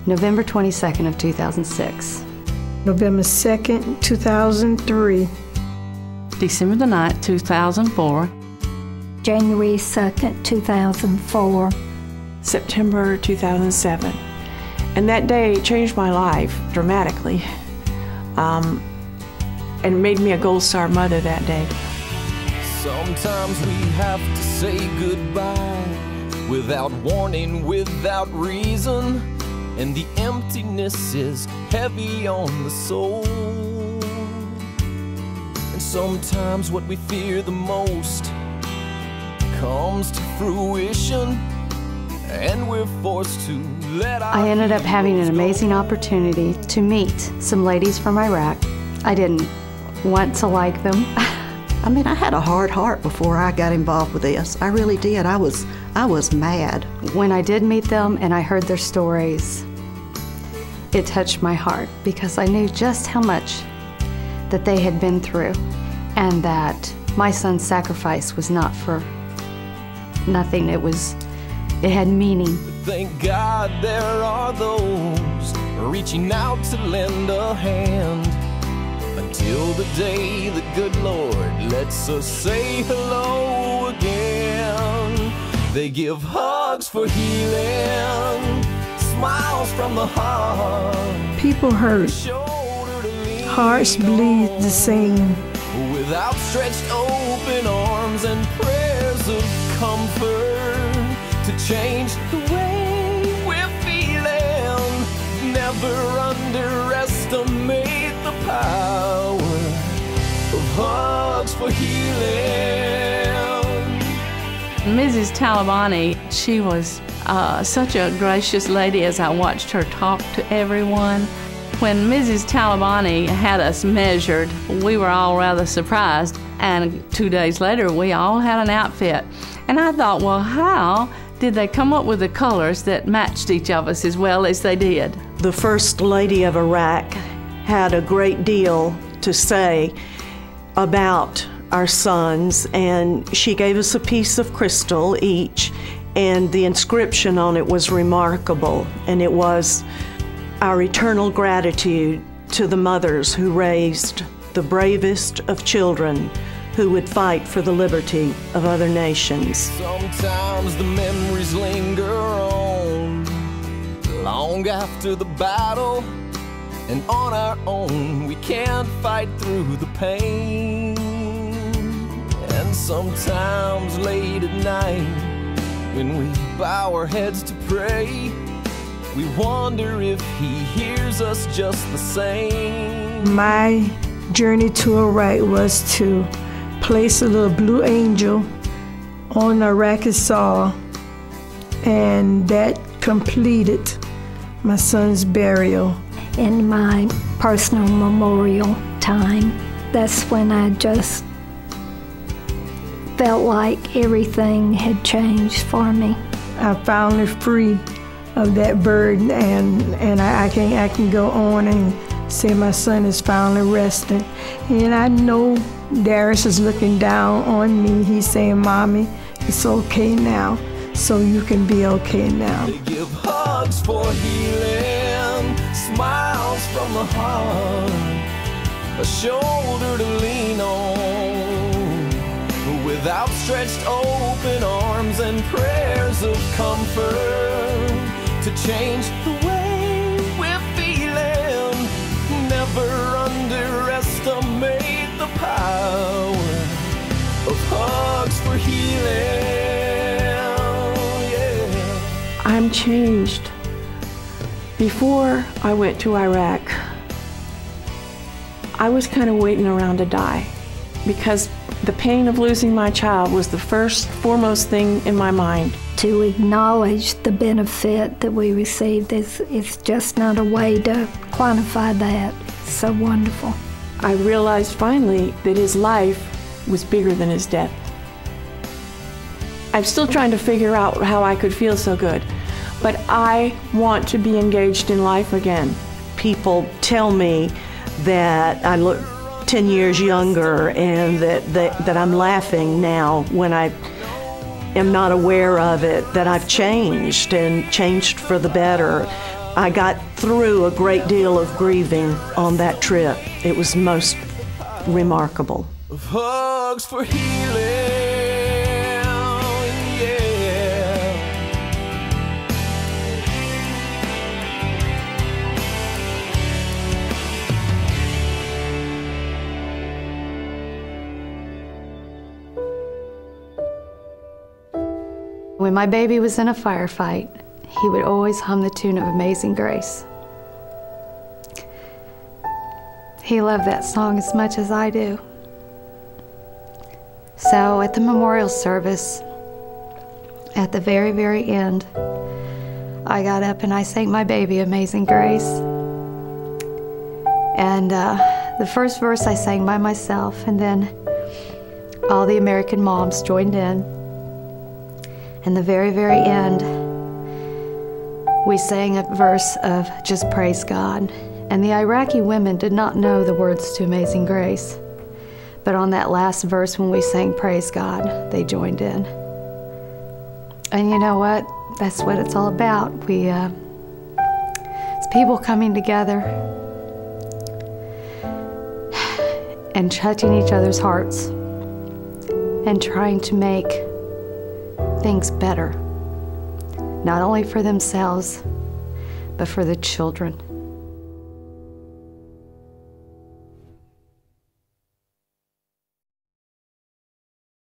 November 22nd of 2006. November 2nd, 2003. December the 9th, 2004. January 2nd, 2004. September 2007. And that day changed my life dramatically and made me a Gold Star mother that day. Sometimes we have to say goodbye without warning, without reason, and the emptiness is heavy on the soul. And sometimes what we fear the most comes to fruition, and we're forced to let our I ended up having an amazing opportunity to meet some ladies from Iraq. I didn't want to like them. I mean, I had a hard heart before I got involved with this. I really did. I was mad. When I did meet them and I heard their stories, it touched my heart because I knew just how much that they had been through and that my son's sacrifice was not for nothing. It had meaning. Thank God there are those reaching out to lend a hand until the day the good Lord lets us say hello again. They give hugs for healing, smiles from the heart. People hurt, hearts bleed the same. With outstretched open arms and prayers of comfort to change the way we're feeling. Never underestimate the power of hugs for healing. Mrs. Talabani, she was such a gracious lady as I watched her talk to everyone. When Mrs. Talabani had us measured, we were all rather surprised, and 2 days later we all had an outfit. And I thought, well, how did they come up with the colors that matched each of us as well as they did? The First Lady of Iraq had a great deal to say about our sons, and she gave us a piece of crystal each, and the inscription on it was remarkable, and it was our eternal gratitude to the mothers who raised the bravest of children who would fight for the liberty of other nations. Sometimes the memories linger on long after the battle, and on our own we can't fight through the pain. And sometimes late at night when we bow our heads to pray, we wonder if he hears us just the same. My journey to Iraq was to place a little blue angel on Iraqi soil, and that completed my son's burial. In my personal memorial time, that's when I just felt like everything had changed for me. I'm finally free of that burden, and I can go on and say my son is finally resting. And I know Darius is looking down on me. He's saying, Mommy, it's okay now, so you can be okay now. They give hugs for healing, smiles from the heart, a shoulder to lean on, with outstretched open arms and prayers of comfort to change the way we're feeling. Never underestimate the power of hugs for healing. Yeah. I'm changed. Before I went to Iraq, I was kind of waiting around to die because the pain of losing my child was the foremost thing in my mind. To acknowledge the benefit that we received is just not a way to quantify that. It's so wonderful. I realized finally that his life was bigger than his death. I'm still trying to figure out how I could feel so good, but I want to be engaged in life again. People tell me that I look 10 years younger and that I'm laughing now when I am not aware of it, that I've changed and changed for the better. I got through a great deal of grieving on that trip. It was most remarkable. Of hugs for healing, yeah. When my baby was in a firefight, he would always hum the tune of Amazing Grace. He loved that song as much as I do. So at the memorial service, at the very, very end, I got up and I sang my baby Amazing Grace. And the first verse I sang by myself, and then all the American moms joined in. And the very, very end, we sang a verse of Just Praise God. And the Iraqi women did not know the words to Amazing Grace. But on that last verse, when we sang Praise God, they joined in. And you know what? That's what it's all about. It's people coming together and touching each other's hearts and trying to make things better, not only for themselves, but for the children.